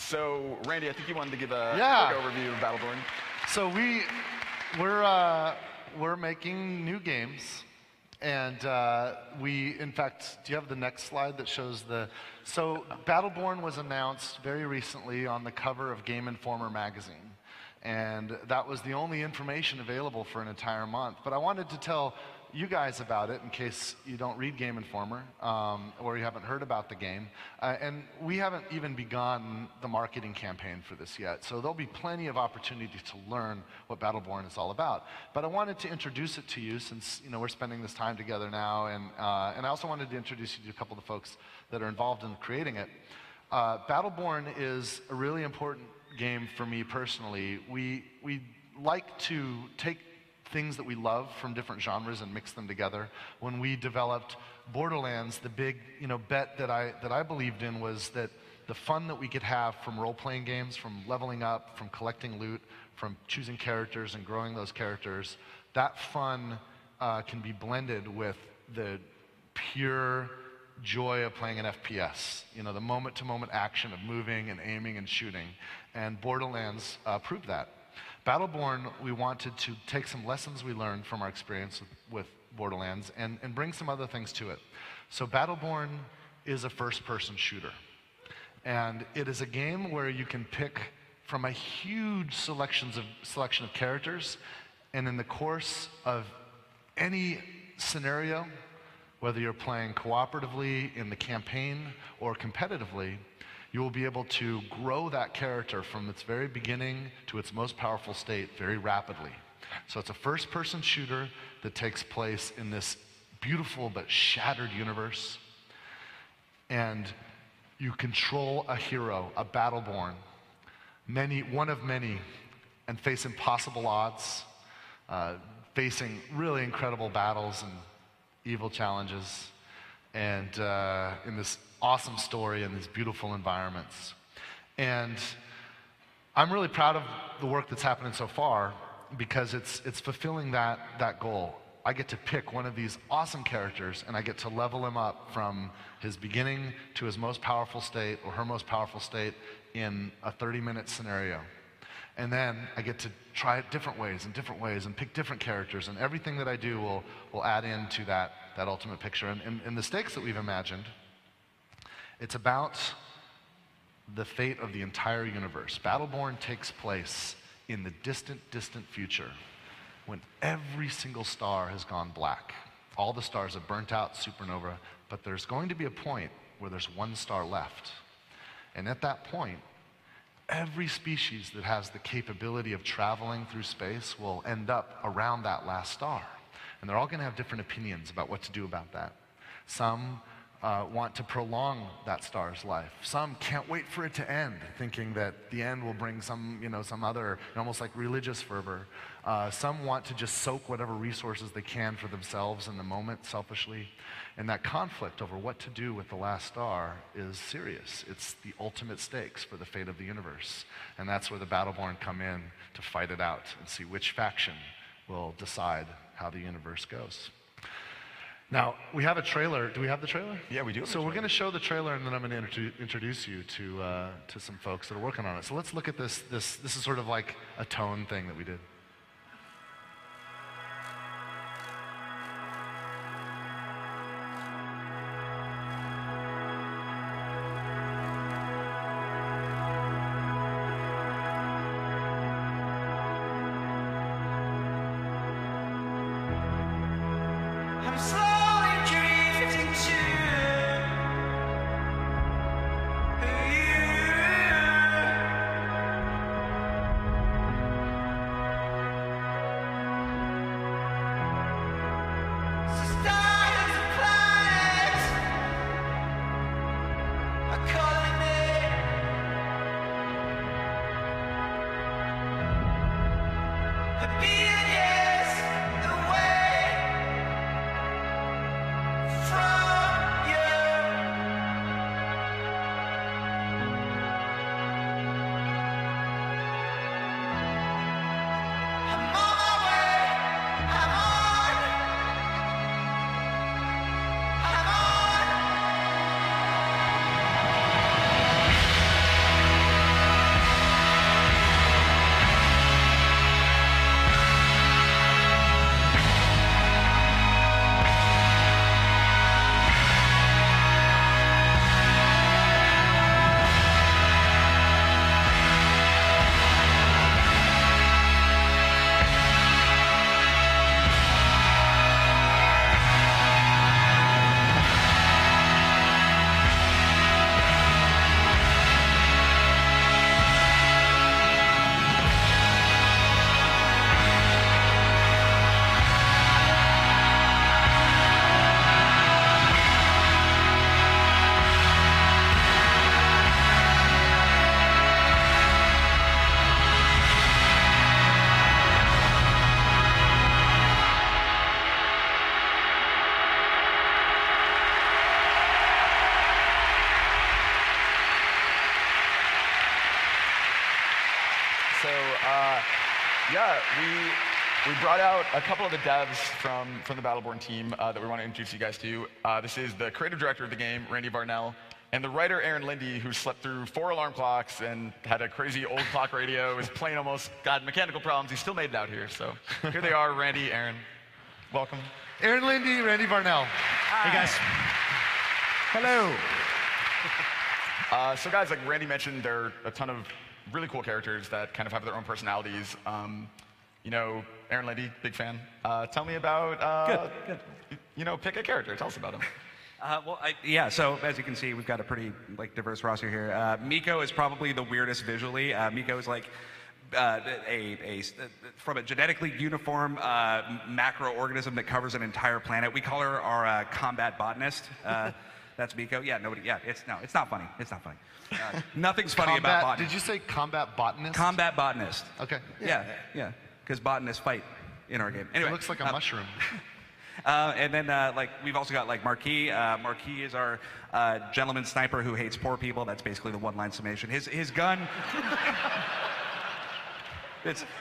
So, Randy, I think you wanted to give a quick overview of Battleborn. So we're making new games, and in fact, do you have the next slide that shows so Battleborn was announced very recently on the cover of Game Informer magazine, and that was the only information available for an entire month. But I wanted to tell you guys about it in case you don't read Game Informer or you haven't heard about the game. And we haven't even begun the marketing campaign for this yet, so there'll be plenty of opportunity to learn what Battleborn is all about. But I wanted to introduce it to you since we're spending this time together now, and I also wanted to introduce you to a couple of the folks that are involved in creating it. Battleborn is a really important game for me personally. We like to take things that we love from different genres and mix them together. When we developed Borderlands, the big bet that I believed in was that the fun that we could have from role-playing games, from leveling up, from collecting loot, from choosing characters and growing those characters, that fun can be blended with the pure joy of playing an FPS, the moment-to-moment action of moving and aiming and shooting. And Borderlands proved that. Battleborn, we wanted to take some lessons we learned from our experience with Borderlands and bring some other things to it. So Battleborn is a first-person shooter. And it is a game where you can pick from a huge selection of characters, and in the course of any scenario, whether you're playing cooperatively in the campaign or competitively, you will be able to grow that character from its very beginning to its most powerful state very rapidly. So it's a first-person shooter that takes place in this beautiful but shattered universe. And you control a hero, a Battleborn, one of many, and face impossible odds, facing really incredible battles and evil challenges, and in this awesome story and these beautiful environments. And I'm really proud of the work that's happening so far because it's fulfilling that goal. I get to pick one of these awesome characters and I get to level him up from his beginning to his most powerful state or her most powerful state in a 30-minute scenario. And then I get to try it different ways and pick different characters, and everything that I do will add into that ultimate picture. And the stakes that we've imagined, it's about the fate of the entire universe. Battleborn takes place in the distant, distant future when every single star has gone black. All the stars have burnt out, supernova, but there's going to be a point where there's one star left. And at that point, every species that has the capability of traveling through space will end up around that last star. And they're all going to have different opinions about what to do about that. Some want to prolong that star's life. Some can't wait for it to end, thinking that the end will bring some other, almost like religious fervor. Some want to just soak whatever resources they can for themselves in the moment, selfishly. And that conflict over what to do with the last star is serious. It's the ultimate stakes for the fate of the universe. And that's where the Battleborn come in to fight it out and see which faction will decide how the universe goes. Now, we have a trailer. Do we have the trailer? Yeah, we do. So we're going to show the trailer, and then I'm going to introduce you to some folks that are working on it. So let's look at this. This is sort of like a tone thing that we did. I'm slowly drifting to you. Yeah, we brought out a couple of the devs from the Battleborn team that we want to introduce you guys to. This is the creative director of the game, Randy Varnell, and the writer, Aaron Linde, who slept through 4 alarm clocks and had a crazy old clock radio. His plane almost got mechanical problems. He still made it out here. So here they are, Randy, Aaron. Welcome. Aaron Linde, Randy Varnell. Hey, guys. Hello. So guys, like Randy mentioned, there are a ton of really cool characters that kind of have their own personalities. You know, Aaron Linde, big fan. Tell me about, Good. You know, pick a character. Tell us about him. So as you can see, we've got a pretty diverse roster here. Miko is probably the weirdest visually. Miko is like from a genetically uniform macroorganism that covers an entire planet. We call her our combat botanist. That's Miko. Yeah, nobody. Yeah, it's not funny. It's not funny. Nothing's funny about botanist. Did you say combat botanist? Combat botanist. Okay. Yeah. Because botanists fight in our game. Anyway, it looks like a mushroom. And then we've also got Marquis. Marquis is our gentleman sniper who hates poor people. That's basically the one-line summation. His gun.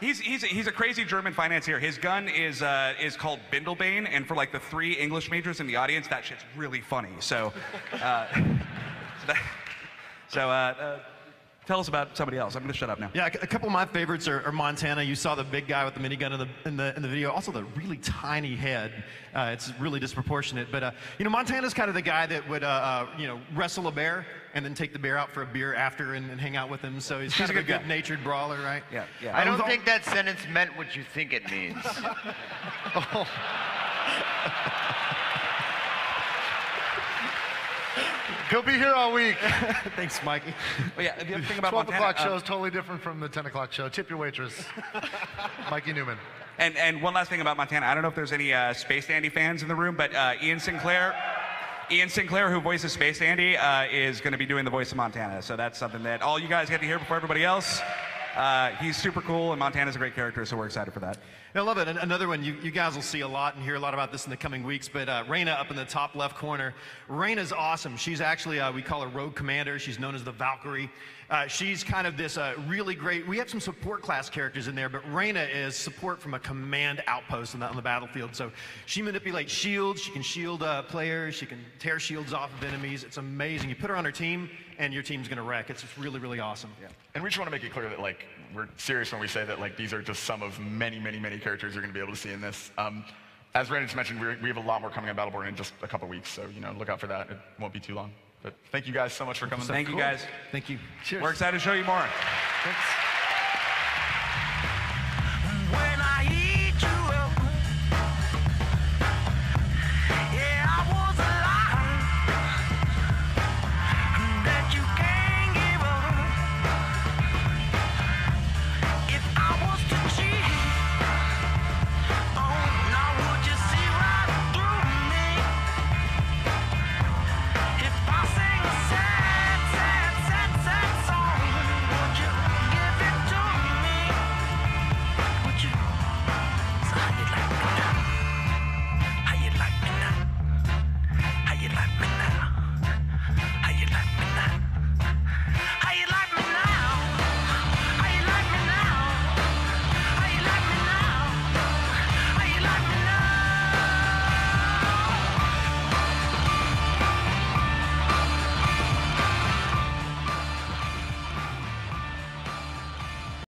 He's a crazy German financier. His gun is called Bindelbane, and for the 3 English majors in the audience, that shit's really funny. So, tell us about somebody else. I'm going to shut up now. Yeah, a couple of my favorites are Montana. You saw the big guy with the minigun in the video. Also, the really tiny head. It's really disproportionate. But Montana's kind of the guy that would wrestle a bear and then take the bear out for a beer after and hang out with him. So he's kind of a good-natured brawler, right? Yeah. I don't think that sentence meant what you think it means. Oh. He'll be here all week. Thanks, Mikey. Well, yeah, the other thing about 12 Montana, o'clock show is totally different from the 10 o'clock show. Tip your waitress. Mikey Newman. And one last thing about Montana. I don't know if there's any Space Dandy fans in the room, but Ian Sinclair, who voices Space Dandy, is going to be doing the voice of Montana. So that's something that all you guys get to hear before everybody else. He's super cool, and Montana's a great character, so we're excited for that. I love it. And another one, you guys will see a lot and hear a lot about this in the coming weeks, but Reyna up in the top left corner. Reyna's awesome. She's actually, we call her Rogue Commander. She's known as the Valkyrie. She's kind of this really great, we have some support class characters in there, but Reyna is support from a command outpost on the battlefield. So she manipulates shields, she can shield players, she can tear shields off of enemies. It's amazing. You put her on her team, and your team's going to wreck. It's just really, really awesome. Yeah. And we just want to make it clear that we're serious when we say that these are just some of many, many, many characters you're going to be able to see in this. As Randy just mentioned, we have a lot more coming on Battleborn in just a couple weeks, so look out for that. It won't be too long. But thank you guys so much for coming. Thank you guys. Thank you. Cheers. We're excited to show you more. Thanks. When I eat you up, yeah, I was alive. That you can't give up. If I was to cheat, oh, now would you see right through me? If I sing a sad, sad, sad, sad song, would you give it to me? Would you? So how you like me now? How you like me now? How you like me now? How you like me